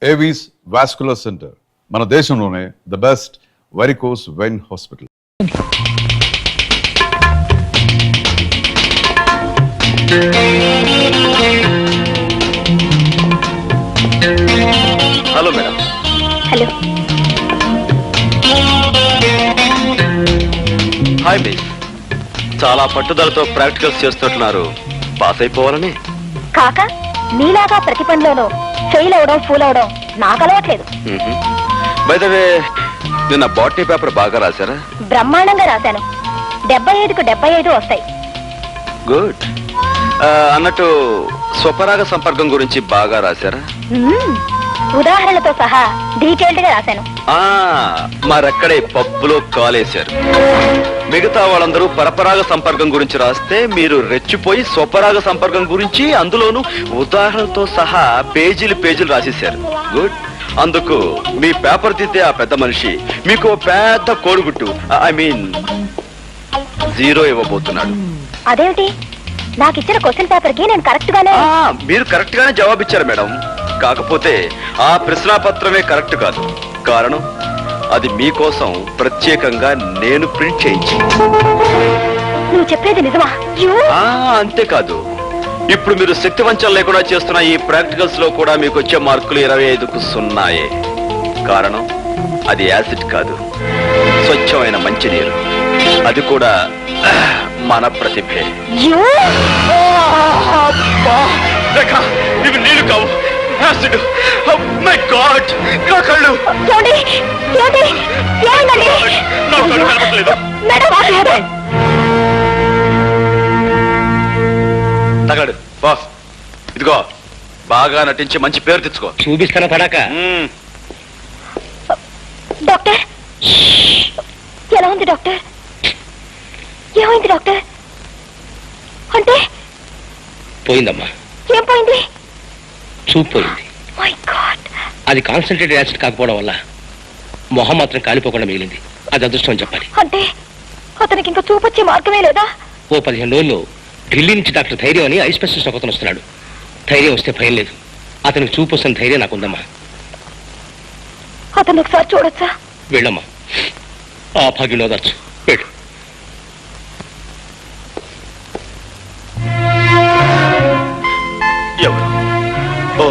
Avis vascular centre మన దేశంలోనే the best varicose vein hospital. Hello madam. Hello. Hi miss. చాలా పట్టుదలతో practicals చేస్తున్నారు. పాస్ అయిపోవాలని కాక నీలాగా ప్రతి పనిలోనూ ఫెయిల్ అవడం ఫూల్ అవడం నాకు అలవాట్లేదు. బై ద వే, నిన్న బాటనీ పేపర్ బాగా రాశారా? బ్రహ్మాండంగా రాశాను. 75కు 75 వస్తాయి. గుడ్. అన్నట్టు స్వపరాగ సంపర్కం గురించి బాగా రాశారా? ఉదాహరణలతో సహా డీటెయిల్డ్ గా రాశాను. మరక్కడే పప్పులో కాలేశారు. మిగతా వాళ్ళందరూ పరపరాగ సంపర్కం గురించి రాస్తే మీరు రెచ్చిపోయి స్వపరాగ సంపర్కం గురించి అందులోనూ ఉదాహరణతో సహా పేజీలు రాసేశారు. గుడ్. అందుకు మీ పేపర్ తిద్దే ఆ పెద్ద మనిషి మీకు పెద్ద కోడిగుట్టు ఐ మీన్ 0 ఇవ్వబోతున్నాడు. అదేమిటి? నాకు ఇచ్చిన క్వశ్చన్ పేపర్ కి నేను కరెక్ట్ గానే మీరు కరెక్ట్ గానే జవాబిచ్చారు మేడం. కాకపోతే ఆ ప్రశ్నాపత్రమే కరెక్ట్ కాదు. కారణం అది మీకోసం ప్రత్యేకంగా నేను ప్రింట్ చేయించి. నువ్వు చెప్పేది నిజమా? అంతేకాదు, ఇప్పుడు మీరు శక్తి వంచన లేకుండా చేస్తున్న ఈ ప్రాక్టికల్స్ లో కూడా మీకు వచ్చే మార్కులు 25కు 0. కారణం అది యాసిడ్ కాదు, స్వచ్ఛమైన మంచినీరు. అది కూడా మన ప్రతిభే. ఇవి నీళ్లు కావు, యాసిడ్. మై గాడ్, నా కళ్ళు తగడు. బాస్, ఇదిగో బాగా నటించి మంచి పేరు తెచ్చుకో. చూపిస్తాను పడాక. డాక్టర్, ఎలా ఉంది డాక్టర్? ఏమైంది డాక్టర్? అంటే పోయిందమ్మా. ఏం పోయింది? చూపు పోయింది. My God. అది కాన్సన్ట్రేటెడ్ యాసిడ్ కాకపోవడం వల్ల మొహం మాత్రం కాలిపోకుండా మిగిలింది. అది అదృష్టం అని చెప్పాలి. అంటే అతనికి ఇంకా చూపు వచ్చే మార్గమే లేదా? ఓ 15 రోజుల్లో ఢిల్లీ నుంచి డాక్టర్ ధైర్యం అని ఐ స్పెషలిస్ట్ ఒకతను వస్తున్నాడు. ధైర్యం వస్తే భయం లేదు. అతనికి చూపు వస్తున్న ధైర్యం నాకుందమ్మా. అతను ఒకసారి చూడొచ్చా? వెళ్ళమ్మా, ఆ భాగ్యంలో దర్చు. వెళ్ళు. ఎవరు? ఓ,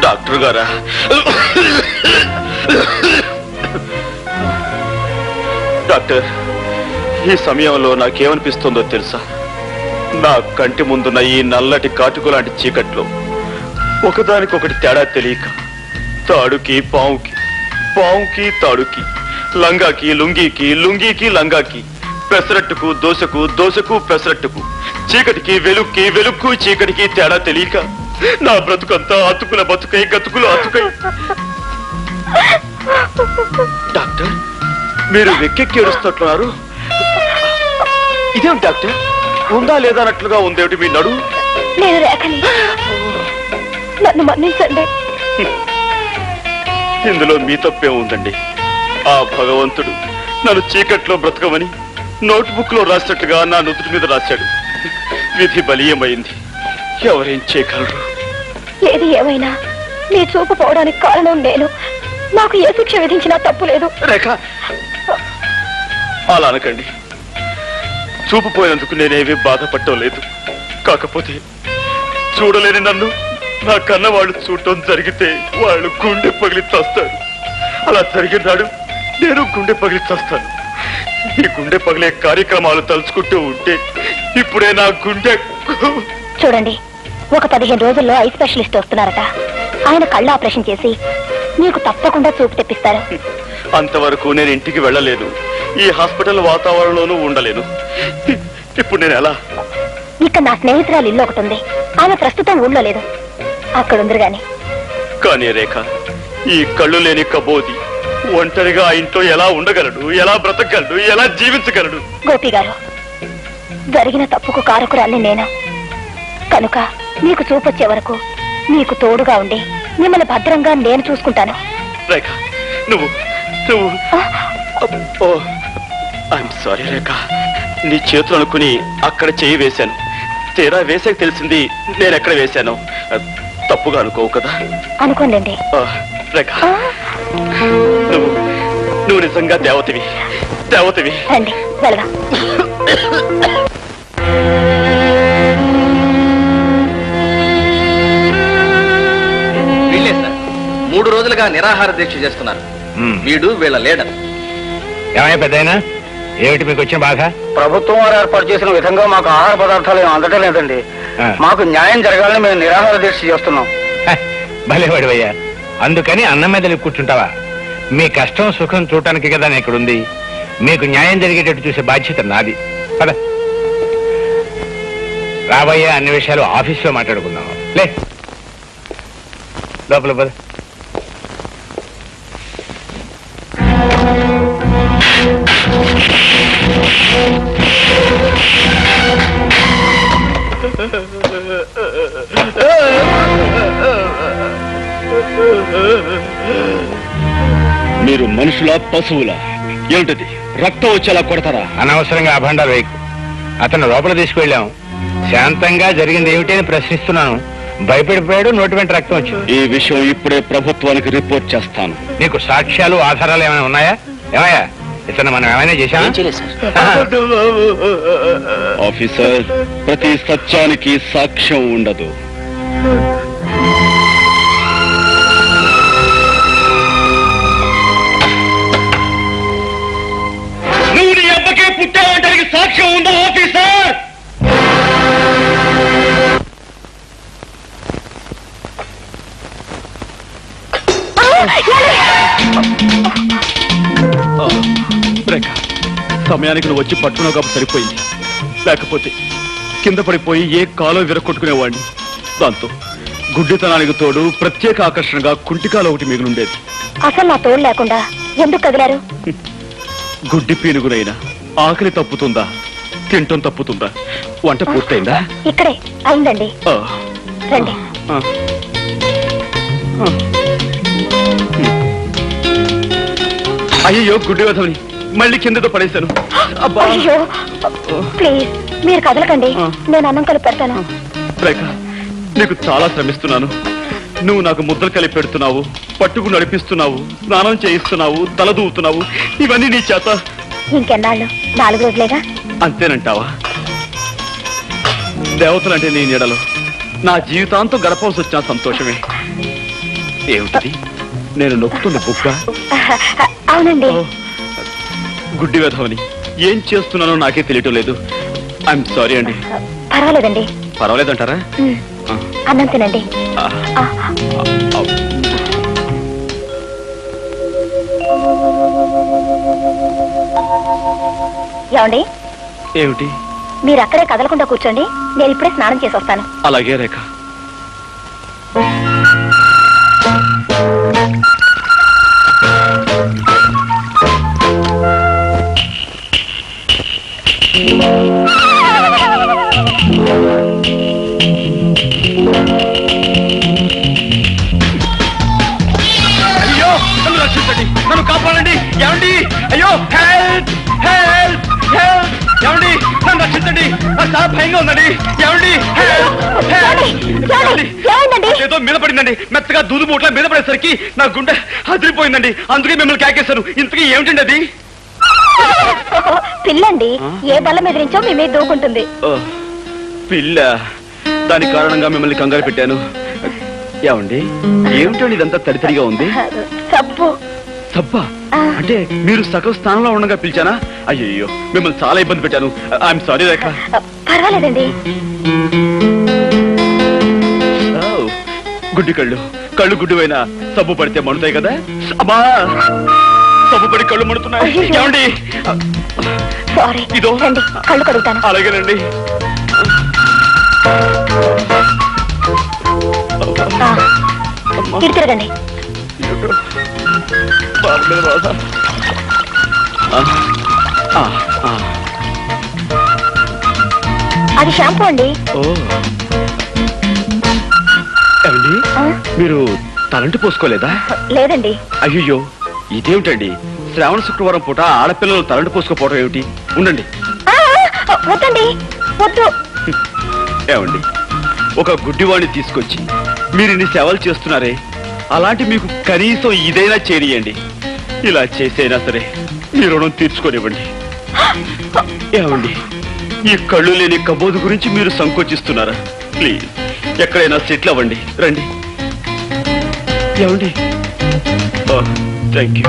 డాక్టర్ గారా? డాక్టర్, ఈ సమయంలో నాకేమనిపిస్తుందో తెలుసా? నా కంటి ముందున్న ఈ నల్లటి కాటుకు లాంటి చీకట్లో ఒకదానికొకటి తేడా తెలియక తాడుకి పావుకి, పావుకి తాడుకి, లంగాకి లుంగీకి, లుంగీకి లంగాకి, పెసరట్టుకు దోశకు, దోశకు పెసరట్టుకు, చీకటికి వెలుక్కి, వెలుక్కు చీకటికి తేడా తెలియక నా బ్రతుకంతా అతుకుల బతుకై, గతుకులు అతుకై. డాక్టర్, మీరు వెక్కెక్కి ఏడుస్తున్నారు. ఇదేం డాక్టర్, ఉందా లేదా అన్నట్లుగా ఉందేమిటి మీ నడు? నేను రేఖని, నన్ను మన్నించండి. ఇందులో మీ తప్పే ఉందండి. ఆ భగవంతుడు నన్ను చీకట్లో బ్రతకమని నోట్బుక్ లో రాసినట్టుగా నా నుదుటి మీద రాశాడు. విధి బలీయమైంది. ఎవరేం చేయగలరు? ఏది ఏమైనా నీ చూపు పోవడానికి కారణం నేను. నాకు ఏ శిక్ష విధించినా తప్పు లేదు. రేఖ, అలా అనకండి. చూపు పోయినందుకు నేనేమీ బాధపడటం లేదు. కాకపోతే చూడలేని నన్ను నా కన్న వాళ్ళు చూడటం జరిగితే వాళ్ళు గుండె పగిలి చస్తారు. అలా జరిగినాడు నేను గుండె పగిలి చస్తాను. ఈ గుండె పగిలే కార్యక్రమాలు తలుచుకుంటూ ఉంటే ఇప్పుడే నా గుండె. చూడండి, ఒక 15 రోజుల్లో ఐ స్పెషలిస్ట్ వస్తున్నారట. ఆయన కళ్ళ ఆపరేషన్ చేసి మీకు తప్పకుండా చూపు తెప్పిస్తారు. అంతవరకు నేను ఇంటికి వెళ్ళలేను. ఈ హాస్పిటల్ వాతావరణంలోనూ ఉండలేను. ఇప్పుడు నేను ఎలా? ఇక్కడ నా స్నేహితురాలు ఇల్లు ఒకటి ఉంది. ఆమె ప్రస్తుతం ఊళ్ళో లేదు, అక్కడ ఉందరు గాని. కానీ రేఖ, ఈ కళ్ళు లేని కబోది ఒంటరిగా ఆ ఇంట్లో ఎలా ఉండగలడు? ఎలా బ్రతకగలడు? ఎలా జీవించగలడు? గోపి గారు, జరిగిన తప్పుకు కారకురాల్ని నేను. కనుక మీకు చూపొచ్చే వరకు మీకు తోడుగా ఉండి మిమ్మల్ని భద్రంగా నేను చూసుకుంటాను. రేఖ, నువ్వు ఐఎమ్ సారీ రేఖ. నీ చేతులు అనుకుని అక్కడ చెయ్యి వేశాను. తీరా వేసాక తెలిసింది నేను ఎక్కడ వేశాను. తప్పుగా అనుకోవు కదా? అనుకోండి. రేఖ, నువ్వు నిజంగా దేవతవి. రండి వెళదాం. వీళ్ళే సార్ 3 రోజులుగా నిరాహార దీక్ష చేస్తున్నారు. వీడు వీళ్ళ లీడర్. ఏమయ్యా పెద్దయినా, ఏమిటి మీకు వచ్చిన బాధ? ప్రభుత్వం వారు ఏర్పాటు చేసిన విధంగా మాకు ఆహార పదార్థాలు ఏమి అందటం లేదండి. మాకు న్యాయం జరగాలని మేము నిరాహార దీక్ష చేస్తున్నాం. భలేవాడివయ్యా, అందుకని అన్నం మీద కూర్చుంటావా? మీ కష్టం సుఖం చూడటానికి కదా నేను ఇక్కడుంది. మీకు న్యాయం జరిగేటట్టు చూసే బాధ్యత నాది. పద రాబోయే అన్ని విషయాలు ఆఫీస్లో మాట్లాడుకుందాం. లే లోపల పద. మీరు మనుషుల పశువుల? ఏమిటది? రక్తం వచ్చేలా కొడతారా? అనవసరంగా అభండాలు వేయకు. అతను లోపల తీసుకువెళ్ళాం. శాంతంగా జరిగింది ఏమిటి అని ప్రశ్నిస్తున్నాను. భయపడిపోయాడు, నోటి వెంట రక్తం వచ్చింది. ఈ విషయం ఇప్పుడే ప్రభుత్వానికి రిపోర్ట్ చేస్తాను. నీకు సాక్ష్యాలు ఆధారాలు ఏమైనా ఉన్నాయా? ఏమయ్యా, ఇతను మనం ఏమైనా చేశామా? ఆఫీసర్, ప్రతి సత్యానికి సాక్ష్యం ఉండదు. నువ్వు నీ అబ్బకే పుట్టావంటానికి సాక్ష్యం ఉందా ఆఫీసర్? సమయానికి నువ్వు వచ్చి పట్టుకున్నావు కాబట్టి సరిపోయింది. లేకపోతే కింద పడిపోయి ఏ కాలో విరగొట్టుకునేవాడిని. దాంతో గుడ్డితనానికి తోడు ప్రత్యేక ఆకర్షణగా కుంటికాలు ఒకటి మిగిలిండేది. అసలు నా తోడు లేకుండా ఎందుకు కదిలారు? గుడ్డి పీనుగునైనా ఆకలి తప్పుతుందా, తింటం తప్పుతుందా? వంట పూర్తయిందా? ఇక్కడే అయిందండి. రండి. అయ్యో గుడ్డి వధవని మళ్ళీ కిందతో పడేశాను. అయ్యో ప్లీజ్ మీరు కదలకండి, నేను అన్నం కలిపి పెడతాను. రేఖ, నీకు చాలా శ్రమిస్తున్నాను. నువ్వు నాకు ముద్దలు కలిపి పెడుతున్నావు, పట్టుకు నడిపిస్తున్నావు, స్నానం చేయిస్తున్నావు, తల దూవుతున్నావు. ఇవన్నీ నీ చేత. ఇంకెన్నాళ్ళు? 4 రోజులేగా. అంతేనంటావా? దేవతలంటే నీ నీడలో నా జీవితాంతం గడపవలసి వచ్చిన సంతోషమే. ఏమిటది? నేను నొక్కుతుంది బుక్క? అవునండి. గుడ్డి వెధవని ఏం చేస్తున్నానో నాకే తెలియటం లేదు. ఐఎమ్ సారీ అండి. పర్వాలేదండి. పర్వాలేదంటారా? అన్నం తినండి. ఏమండి? ఏమిటి? మీరు అక్కడే కదలకుండా కూర్చోండి, నేను ఇప్పుడే స్నానం చేసి వస్తాను. అలాగే రేఖ. అయ్యో, నన్ను రక్షించండి, నన్ను కాపాడండి. ఏమండి? అయ్యో, హెల్ప్ హెల్ప్ హెల్ప్! ఏమండి, నన్ను రక్షించండి, నాకు చాలా భయంగా ఉందండి. ఏమండి? ఏదో మీద పడిందండి, మెత్తగా దూదు బోట్ల మీద పడేసరికి నా గుండె అదిరిపోయిందండి. అందుకే మిమ్మల్ని కేకేశాను. ఇంతకీ ఏమిటండి అది? పిల్లండి, ఏ బల్ల మీద నుంచో మీ మీద దూకుంటుంది. పిల్ల? దాని కారణంగా మిమ్మల్ని కంగారు పెట్టాను. ఏమండి, ఏమిటండి ఇదంతా తడితడిగా ఉంది? సబ్బు. సబ్బా? అంటే మీరు సగం స్థానంలో ఉండగా పిలిచానా? అయ్యో, మిమ్మల్ని చాలా ఇబ్బంది పెట్టాను. ఐఎమ్ సారీ రేఖ. పర్వాలేదండి. గుడ్డి కళ్ళు గుడ్డువైనా సబ్బు పడితే మండుతాయి కదా. అమ్మా, సబ్బు పడి కళ్ళు మండుతున్నాయి. ఏమండి? సారీ. ఇదో రండి, కళ్ళు కడుగుతాను. అలాగేనండి. ఇటు తిరగండి. అది షాంపూ అండి. ఏమండి, మీరు తలంటి పోసుకోలేదా? లేదండి. అయ్యో, ఇదేమిటండి? శ్రావణ శుక్రవారం పూట ఆడపిల్లలు తలంటి పోసుకోపోవడం ఏమిటి? ఉండండి. వద్దండి, వద్దు. ఏమండి, ఒక గుడ్డివాణ్ణి తీసుకొచ్చి మీరు ఇన్ని సేవలు చేస్తున్నారే, అలాంటి మీకు కనీసం ఇదైనా చేయనియండి. ఇలా చేసైనా సరే మీ రుణం తీర్చుకోనివ్వండి. ఏమండి, ఈ కళ్ళు లేని కబోదు గురించి మీరు సంకోచిస్తున్నారా? ప్లీజ్ ఎక్కడైనా సెటిల్ అవ్వండి. రండి. ఏమండి? Thank you.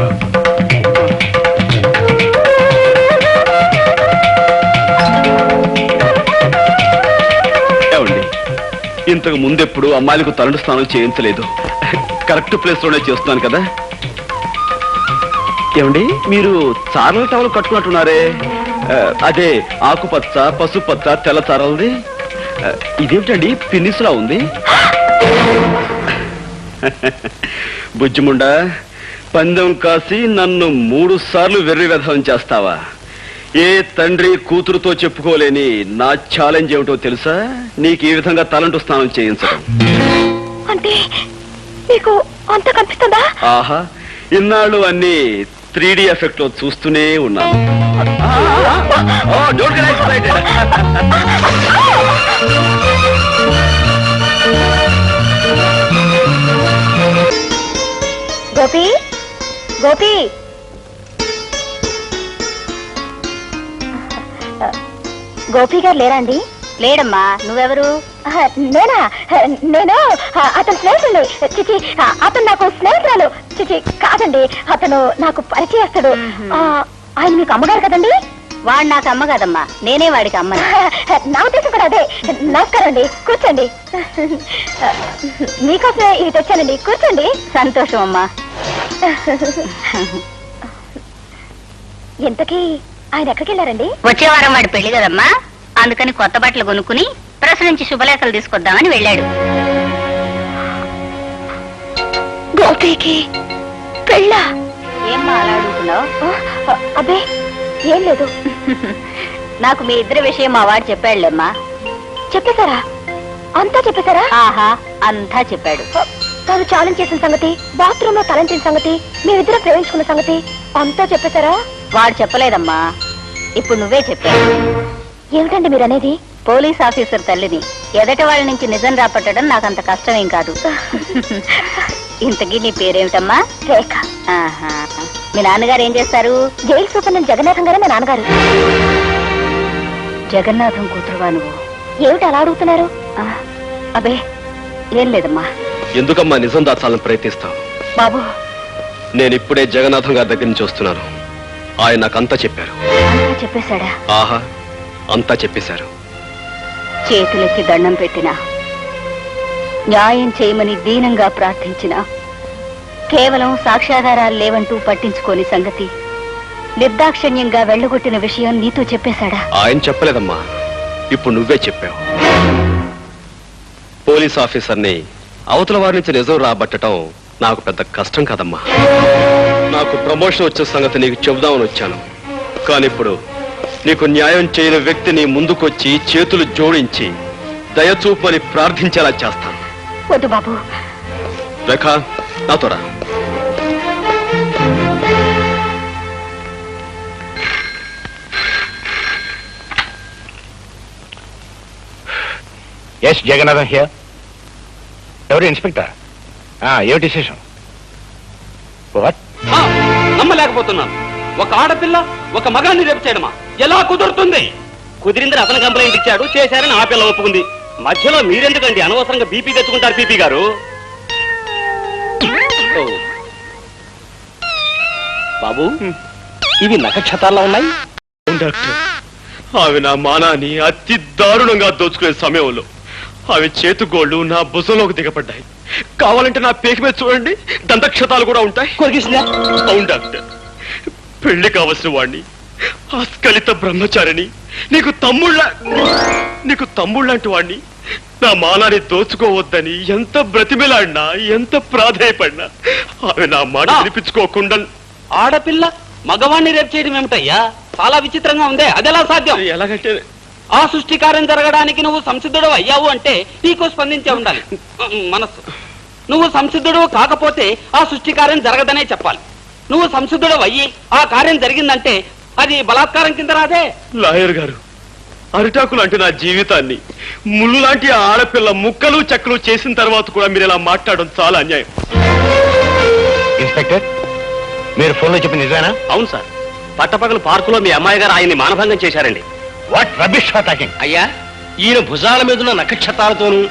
ఏమండి, ఇంతకు ముందెప్పుడు అమ్మాయిలకు తలంటు స్నానం చేయించలేదు. కరెక్ట్ ప్లేస్ లోనే చేస్తున్నాను కదా. ఏమండి, మీరు చారల టవల్ కట్టుకున్నట్టున్నారే, అదే ఆకుపచ్చ, పసుపచ్చ, తెల్ల చారలది. ఇదేమిటండి పిన్నిస్లా ఉంది? బుజ్జిముండా, పందెం కాసి నన్ను 3 సార్లు వెర్రి వ్యధం చేస్తావా? ఏ తండ్రి కూతురుతో చెప్పుకోలేని నా ఛాలెంజ్ ఏమిటో తెలుసా? నీకు ఈ విధంగా తలంటు స్నానం చేయించడం. అంటే మీకు అంత కనిపిస్తుందా? ఆహా, ఇన్నాళ్ళు అన్ని 3D ఎఫెక్ట్ లో చూస్తూనే ఉన్నాను. Don't get excited. Gopi, Gopi, Gopi గారు లేరండి? లేడమ్మా. నువ్వెవరు? నేనా? నేను అతని స్నేహితుడు. చిచి, అతను నాకు స్నేహితురాలు. చిచి కాదండి, అతను నాకు పరిచయస్తుడు. ఆయన మీకు అమ్మగారు కదండి? వాడు నాకు అమ్మ కదమ్మా, నేనే వాడికి అమ్మ. నా ఉద్దేశం కూడా అదే. నమస్కారం అండి, కూర్చోండి. మీకోసమే ఇవి తెచ్చానండి, కూర్చోండి. సంతోషం అమ్మా. ఇంతకీ ఆయన ఎక్కడికి వెళ్ళారండి? వచ్చే వారం వాడి పెళ్లి కదమ్మా, అందుకని కొత్త బట్టలు కొనుక్కుని ప్రెస్ నుంచి శుభలేఖలు తీసుకొద్దామని వెళ్ళాడు. గోపికి పెళ్ళా? ఏమ్మా అలా అడుగుతున్నావు? అబ్బే ఏం లేదు. నాకు మీ ఇద్దరి విషయం మా వాడు చెప్పాడులేమ్మా. చెప్పేశారా? అంతా చెప్పేశారా? ఆహా, అంతా చెప్పాడు. తాను ఛాలెంజ్ చేసిన సంగతి, బాత్రూమ్ లో తలంచిన సంగతి, మేమిద్దరం ప్రేమించుకున్న సంగతి అంతా చెప్పేశారా? వాడు చెప్పలేదమ్మా, ఇప్పుడు నువ్వే చెప్పావు. ఏమిటండి మీరు అనేది? పోలీస్ ఆఫీసర్ తల్లిని ఎదటి వాళ్ళ నుంచి నిజం రాపట్టడం నాకంత కష్టమేం కాదు. ఇంతకీ నీ పేరేమిటమ్మా? రేఖ. ఆహా, మీ నాన్నగారు ఏం చేస్తారు? జైలు సూపరింటెండెంట్ జగన్నాథం గారే మా నాన్నగారు. జగన్నాథం కూతురువా నువ్వు? ఏమిటి అలా అడుగుతున్నారు? అబే ఏం లేదమ్మా. ఎందుకమ్మా నిజం దాచాలని ప్రయత్నిస్తావు? బాబు, నేను ఇప్పుడే జగన్నాథం గారి దగ్గర నుంచి వస్తున్నాను. ఆయన నాకంతా చెప్పారు. అంతా చెప్పేశాడా? ఆహా, అంతా చెప్పేశారు. చేతులెత్తి దండం పెట్టినా, న్యాయం చేయమని దీనంగా ప్రార్థించిన, కేవలం సాక్ష్యాధారాలు లేవంటూ పట్టించుకోని సంగతి, నిర్దాక్షిణ్యంగా వెళ్ళగొట్టిన విషయం నీతో చెప్పేశాడా? ఆయన చెప్పలేదమ్మా, ఇప్పుడు నువ్వే చెప్పావు. పోలీస్ ఆఫీసర్ని అవతల వారి నుంచి నిజం రాబట్టడం నాకు పెద్ద కష్టం కాదమ్మా. నాకు ప్రమోషన్ వచ్చే సంగతి నీకు చెబుదామని వచ్చాను. కానీ ఇప్పుడు నీకు న్యాయం చేయని వ్యక్తిని ముందుకొచ్చి చేతులు జోడించి దయచూపని ప్రార్థించేలా చేస్తాను. వద్దు బాబు. రేఖ, నాతో రా. Yes Jagannatham here. ఎవరు? ఇన్స్పెక్టర్. ఏమిటి విశేషం? వాట్? నమ్మలేకపోతున్నాను. ఒక ఆడపిల్ల ఒక మగాన్ని రేపు చేయడమా? ఎలా కుదురుతుంది? కుదిరిందని అతను కంప్లైంట్ ఇచ్చాడు, చేశారని ఆ పిల్ల ఒప్పుకుంది. మధ్యలో మీరెందుకండి అనవసరంగా బీపీ తెచ్చుకుంటారు? పీపీ గారు, బాబు, ఇవి నక్షత్రాల్లో ఉన్నాయి. డాక్టర్, అవి నా మానాన్ని అతి దారుణంగా దోచుకునే సమయంలో అవి చేతుగోళ్లు నా భుజంలోకి దిగపడ్డాయి. కావాలంటే నా పేకి మీద చూడండి, దంతక్షతాలు కూడా ఉంటాయి. అవును డాక్టర్, పెళ్లి కావలసిన వాడిని, ఆస్కలిత బ్రహ్మచారిని, నీకు తమ్ముళ్ళంటి వాడిని నా మానాన్ని దోచుకోవద్దని ఎంత బ్రతిమిలాడినా, ఎంత ప్రాధేయపడినా అవి నా మాట వినిపించుకోకుండా. ఆడపిల్ల మగవాణ్ణి రేపు చేయడం ఏమిటయ్యా? చాలా విచిత్రంగా ఉందే. అదెలా సాధ్యం? ఎలాగంటే ఆ సృష్టికార్యం జరగడానికి నువ్వు సంసిద్ధుడు అయ్యావు అంటే నీకు స్పందించే ఉండాలి మనస్సు. నువ్వు సంసిద్ధుడు కాకపోతే ఆ సృష్టికార్యం జరగదనే చెప్పాలి. నువ్వు సంసిద్ధుడు అయ్యి ఆ కార్యం జరిగిందంటే అది బలాత్కారం కింద రాదే. లాయర్ గారు, అరిటాకులు అంటే నా జీవితాన్ని ముళ్ళు లాంటి ఆడపిల్ల ముక్కలు చెక్కలు చేసిన తర్వాత కూడా మీరు ఇలా మాట్లాడడం చాలా అన్యాయం. ఇన్స్పెక్టర్, మీరు ఫోన్లో చెప్పిన నిజమేనా? అవును సార్, పట్టపగలు పార్కులో మీ అమ్మాయి గారు ఆయన్ని మానభంగం చేశారండి. What rubbish talking? అయ్యా, ఈయన భుజాల మీదున్న నక్షతాలతోనూ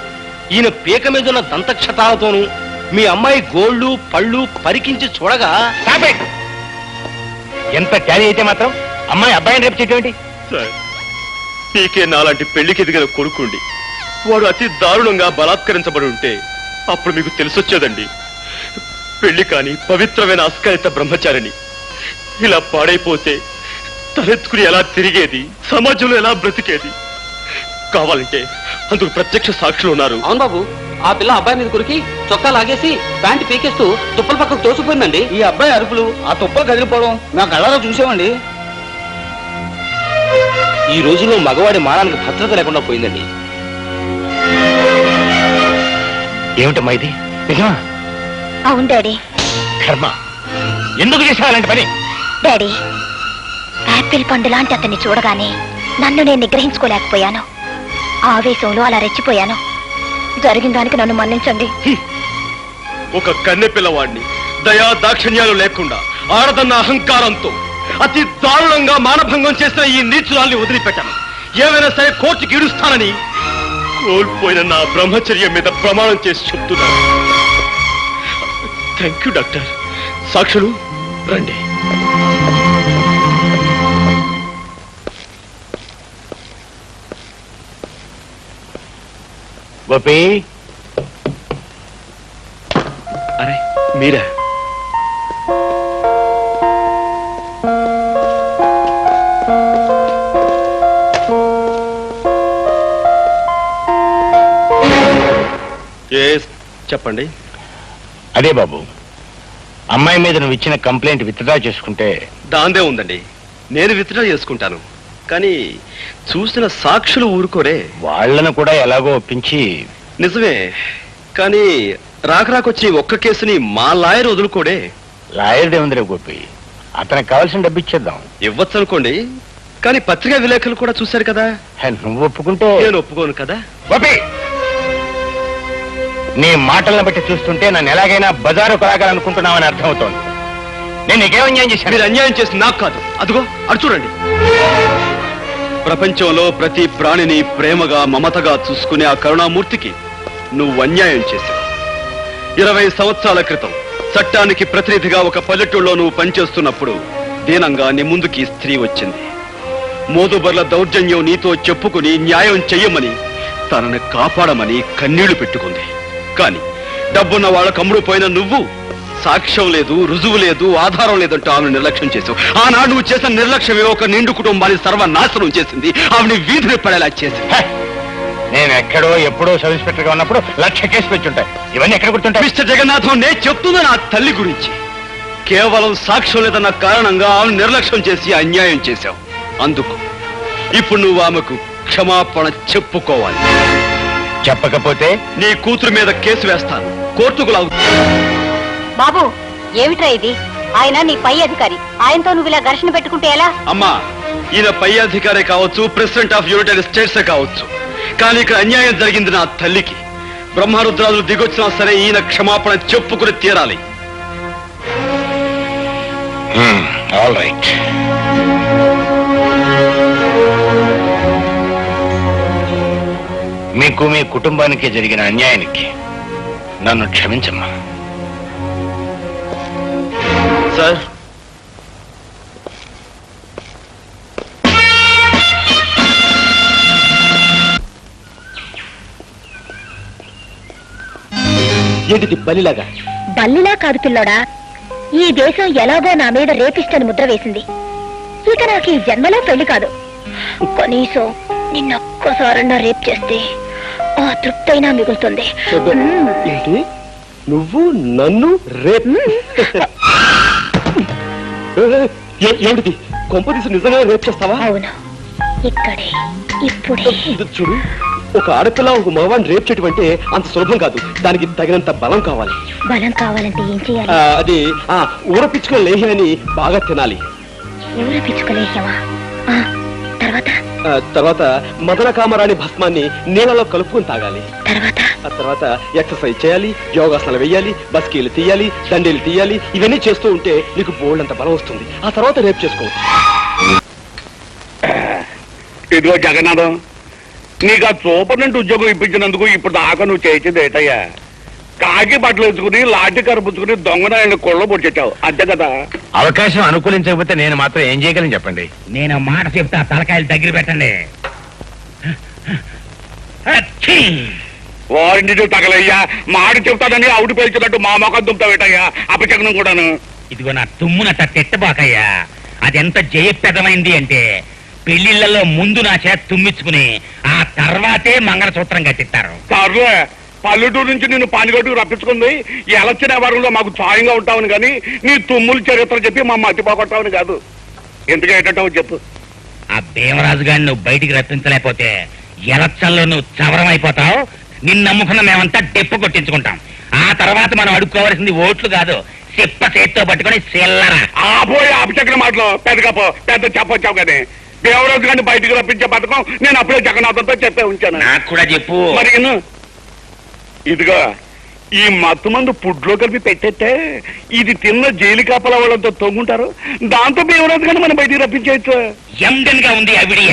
ఈయన పీక మీదున్న దంతక్షతాలతోనూ మీ అమ్మాయి గోళ్ళు పళ్ళు పరికించి చూడగా Stop it! ఎంత ట్యాలీ అయితే మాత్రం అమ్మాయి అబ్బాయిని రేపు చేయటం సార్, పీకే నాలాంటి పెళ్లికి ఎదిగిన కొడుకుండి వాడు అతి దారుణంగా బలాత్కరించబడి ఉంటే అప్పుడు మీకు తెలిసొచ్చేదండి. పెళ్లి కాని పవిత్రమైన అస్కలిత బ్రహ్మచారిని ఇలా పాడైపోతే తలెత్తుకుని ఎలా తిరిగేది, సమాజంలో ఎలా బ్రతికేది? కావాలంటే అందుకు ప్రత్యక్ష సాక్షులు ఉన్నారు. అవును బాబు, ఆ పిల్ల అబ్బాయి మీద కురికి చొక్కా లాగేసి ప్యాంటు పీకేస్తూ తుప్పల పక్కకు తోసిపోయిందండి. ఈ అబ్బాయి అరుపులు, ఆ తుప్పలు కదిలిపోవడం మేము కళ్ళలో చూసామండి. ఈ రోజుల్లో మగవాడి మానానికి భద్రత లేకుండా పోయిందండి. ఏమిటమ్మా ఇది? నిజమా? అవును డాడీ. కర్మ, ఎందుకు చేసావు అలాంటి పని? డాడీ, యాపిల్ పండు లాంటి అతన్ని చూడగానే నన్ను నేను నిగ్రహించుకోలేకపోయాను. ఆవేశంలో అలా రెచ్చిపోయాను. జరిగిన దానికి నన్ను మన్నించండి. ఒక కన్నె పిల్లవాడిని దయా దాక్షిణ్యాలు లేకుండా ఆడదన్న అహంకారంతో అతి దారుణంగా మానభంగం చేసిన ఈ నీచురాల్ని వదిలిపెట్టాను. ఏమైనా సరే కోర్టుకి ఈడుస్తానని కోల్పోయిన నా బ్రహ్మచర్యం మీద ప్రమాణం చేసి చెప్తున్నాను. Thank you doctor. సాక్షులు రండి. గోపి, అరే మీరా? చెప్పండి. అదే బాబు, అమ్మాయి మీద నువ్వు ఇచ్చిన కంప్లైంట్ విత్డ్రా చేసుకుంటే. దాందే ఉందండి, నేను విత్డ్రా చేసుకుంటాను. కానీ చూసిన సాక్షులు ఊరుకోరే. వాళ్ళను కూడా ఎలాగో ఒప్పించి. నిజమే, కానీ రాకరాకొచ్చి ఒక్క కేసుని మా లాయర్ వదులుకోడే. లాయర్దే ఉందిరే గోపి, అతనికి కావాల్సిన డబ్బు ఇచ్చేద్దాం. ఇవ్వచ్చు అనుకోండి, కానీ పత్రికా విలేకరులు కూడా చూశారు కదా. నువ్వు ఒప్పుకుంటే. నేను ఒప్పుకోను కదా. గోపి, నీ మాటలను బట్టి చూస్తుంటే నన్ను ఎలాగైనా బజారు కొలాగాలనుకుంటున్నావని అర్థమవుతోంది. నేను నీకేం అన్యాయం చేశాను? మీరు అన్యాయం చేసి నాకు కాదు, అదిగో అటు చూడండి. ప్రపంచంలో ప్రతి ప్రాణిని ప్రేమగా మమతగా చూసుకునే ఆ కరుణామూర్తికి నువ్వు అన్యాయం చేశావు. 20 సంవత్సరాల క్రితం చట్టానికి ప్రతినిధిగా ఒక పల్లెటూళ్ళలో నువ్వు పనిచేస్తున్నప్పుడు దీనంగా నీ ముందుకి స్త్రీ వచ్చింది. మోదుబర్ల దౌర్జన్యం నీతో చెప్పుకుని న్యాయం చెయ్యమని, తనని కాపాడమని కన్నీళ్లు పెట్టుకుంది. కానీ డబ్బున్న వాళ్ళకు అమ్ముడు పోయిన నువ్వు సాక్ష్యం లేదు, రుజువు లేదు, ఆధారం లేదంటూ ఆమెను నిర్లక్ష్యం చేసావు. ఆనాడు నువ్వు చేసిన నిర్లక్ష్యమే ఒక నిండు కుటుంబాన్ని సర్వనాశనం చేసింది. ఆమెని వీధిని పడేలా చేసింది. నేను ఎక్కడో ఎప్పుడో సబ్ ఇన్స్పెక్టర్ గా ఉన్నప్పుడు 1,00,000 కేసు పెట్టుంటాయి. ఇవన్నీ ఎక్కడ గుర్తుంటాయి? మిస్టర్ జగన్నాథం, నేను చెప్తున్నా నా తల్లి గురించి. కేవలం సాక్ష్యం లేదన్న కారణంగా ఆమెను నిర్లక్ష్యం చేసి అన్యాయం చేశావు. అందుకు ఇప్పుడు నువ్వు ఆమెకు క్షమాపణ చెప్పుకోవాలి. చెప్పకపోతే నీ కూతురు మీద కేసు వేస్తాను, కోర్టుకు లాగుతాను. బాబు, ఏమిట్రా ఇది? ఆయన నీ పై అధికారి, ఆయనతో నువ్వు ఇలా ఘర్షణ పెట్టుకుంటే ఎలా? అమ్మా, ఈయన పై అధికారే కావచ్చు, ప్రెసిడెంట్ ఆఫ్ యునైటెడ్ స్టేట్సే కావచ్చు, కానీ ఇక్కడ అన్యాయం జరిగింది నా తల్లికి. బ్రహ్మరుద్రాదులు దిగొచ్చినా సరే ఈయన క్షమాపణ చెప్పుకుని తీరాలి. All right. మీకు మీ కుటుంబానికి జరిగిన అన్యాయానికి నన్ను క్షమించమ్మా. సార్, ఏంటిది బలిలాగా? బల్లిలా కాదు పిల్లోడా, ఈ దేశం ఎలాగో నా మీద రేపిస్టని ముద్ర వేసింది. ఇక నాకు ఈ జన్మలో పెళ్లి కాదు. కనీసం నిన్నొక్కసారన్నా రేప్ చేస్తే ఆ తృప్తైనా మిగులుతుంది. ఏంటి, నువ్వు నన్ను రేపు? ఏమిటి, కొంపదీసి నిజంగా రేపు చేస్తావా? అవును, ఇక్కడే ఇప్పుడే. చూడు, ఒక ఆడపిల్ల ఒక మగవాడిని రేపు చేయటం అంటే అంత సులభం కాదు. దానికి తగినంత బలం కావాలి. బలం కావాలంటే ఏం చేయాలి? అది ఊర పిచ్చుకున్న లేహ్యాన్ని బాగా తినాలి. ఊర పిచ్చుకలేహ్యమా? తర్వాత తర్వాత మదన కామరాణి భస్మాన్ని నీళ్ళలో కలుపుకొని తాగాలి. ఆ తర్వాత ఎక్సర్సైజ్ చేయాలి, యోగాసనాలు వేయాలి, బస్కీలు తీయాలి, దండీలు తీయాలి. ఇవన్నీ చేస్తూ ఉంటే నీకు బోల్డంత బలం వస్తుంది. ఆ తర్వాత రేపు చేసుకోవచ్చు. ఇదిగో జగన్నాథం, నీకు ఆ సూపరింటెండెంట్ ఉద్యోగం ఇప్పించినందుకు ఇప్పుడు దాకా నువ్వు చేసింది ఏంటయ్యా? కాకి బట్టలు వేసుకుని లాఠీ కరుపుచ్చుకుని దొంగనాయని కొళ్ళు పొడిచెట్టావు, అంతే కదా? అవకాశం అనుకూలించకపోతే నేను మాత్రం ఏం చేయగలను చెప్పండి. నేను మాట చెప్తా, తలకాయలు దగ్గర పెట్టండి. వారింటి తగలయ్యా, మాట చెప్తానని ఆవిడ పేల్చినట్టు మా మొఖం దుంపుతావేటయ్యా, అపచకనం కూడాను. ఇదిగో నా తుమ్మునట్ట తిట్టబాకయ్యా. అదెంత జయప్రదమైంది అంటే పెళ్లిళ్లలో ముందు నా చేత తుమ్మించుకుని ఆ తర్వాతే మంగళసూత్రం కట్టిస్తారు. సర్లే, పల్లెటూరు నుంచి నిన్ను పానిగట్టుకు రప్పించుకుంది ఎలక్షన్ వ్యవహారంలో మాకు సాయంగా ఉంటావని కానీ నీ తుమ్ములు చరిత్ర చెప్పి మా మతి పోగొట్టావని కాదు. ఎందుకు ఏంటంటావు చెప్పు. ఆ భీమరాజు గారిని నువ్వు బయటికి రప్పించలేకపోతే ఎలక్షన్లో నువ్వు చవరం అయిపోతావు. నిన్ను నమ్ముకున్న మేమంతా డెప్పు కొట్టించుకుంటాం. ఆ తర్వాత మనం అడుక్కోవాల్సింది ఓట్లు కాదు, చెప్ప చేత్తో పట్టుకుని చిల్లరా. ఆపోయి అపచక్ర మాటలు పెద్ద చెప్పొచ్చావు కానీ దేవరాజు గారిని బయటికి రప్పించే పథకం నేను అప్పుడే జగన్నాథంతో చెప్పే ఉంచాను. నాకు కూడా చెప్పు. మరి ఇదిగో ఈ మత్తు మందు పుడ్లో కలిపి పెట్టేస్తే ఇది తిన్న జైలు కాపల వాళ్ళంతా తొంగుంటారు. దాంతో దేవరాజు గారిని మనం బయటికి రప్పించేయచ్చు. ఎండన్ గా ఉంది అవిడియా.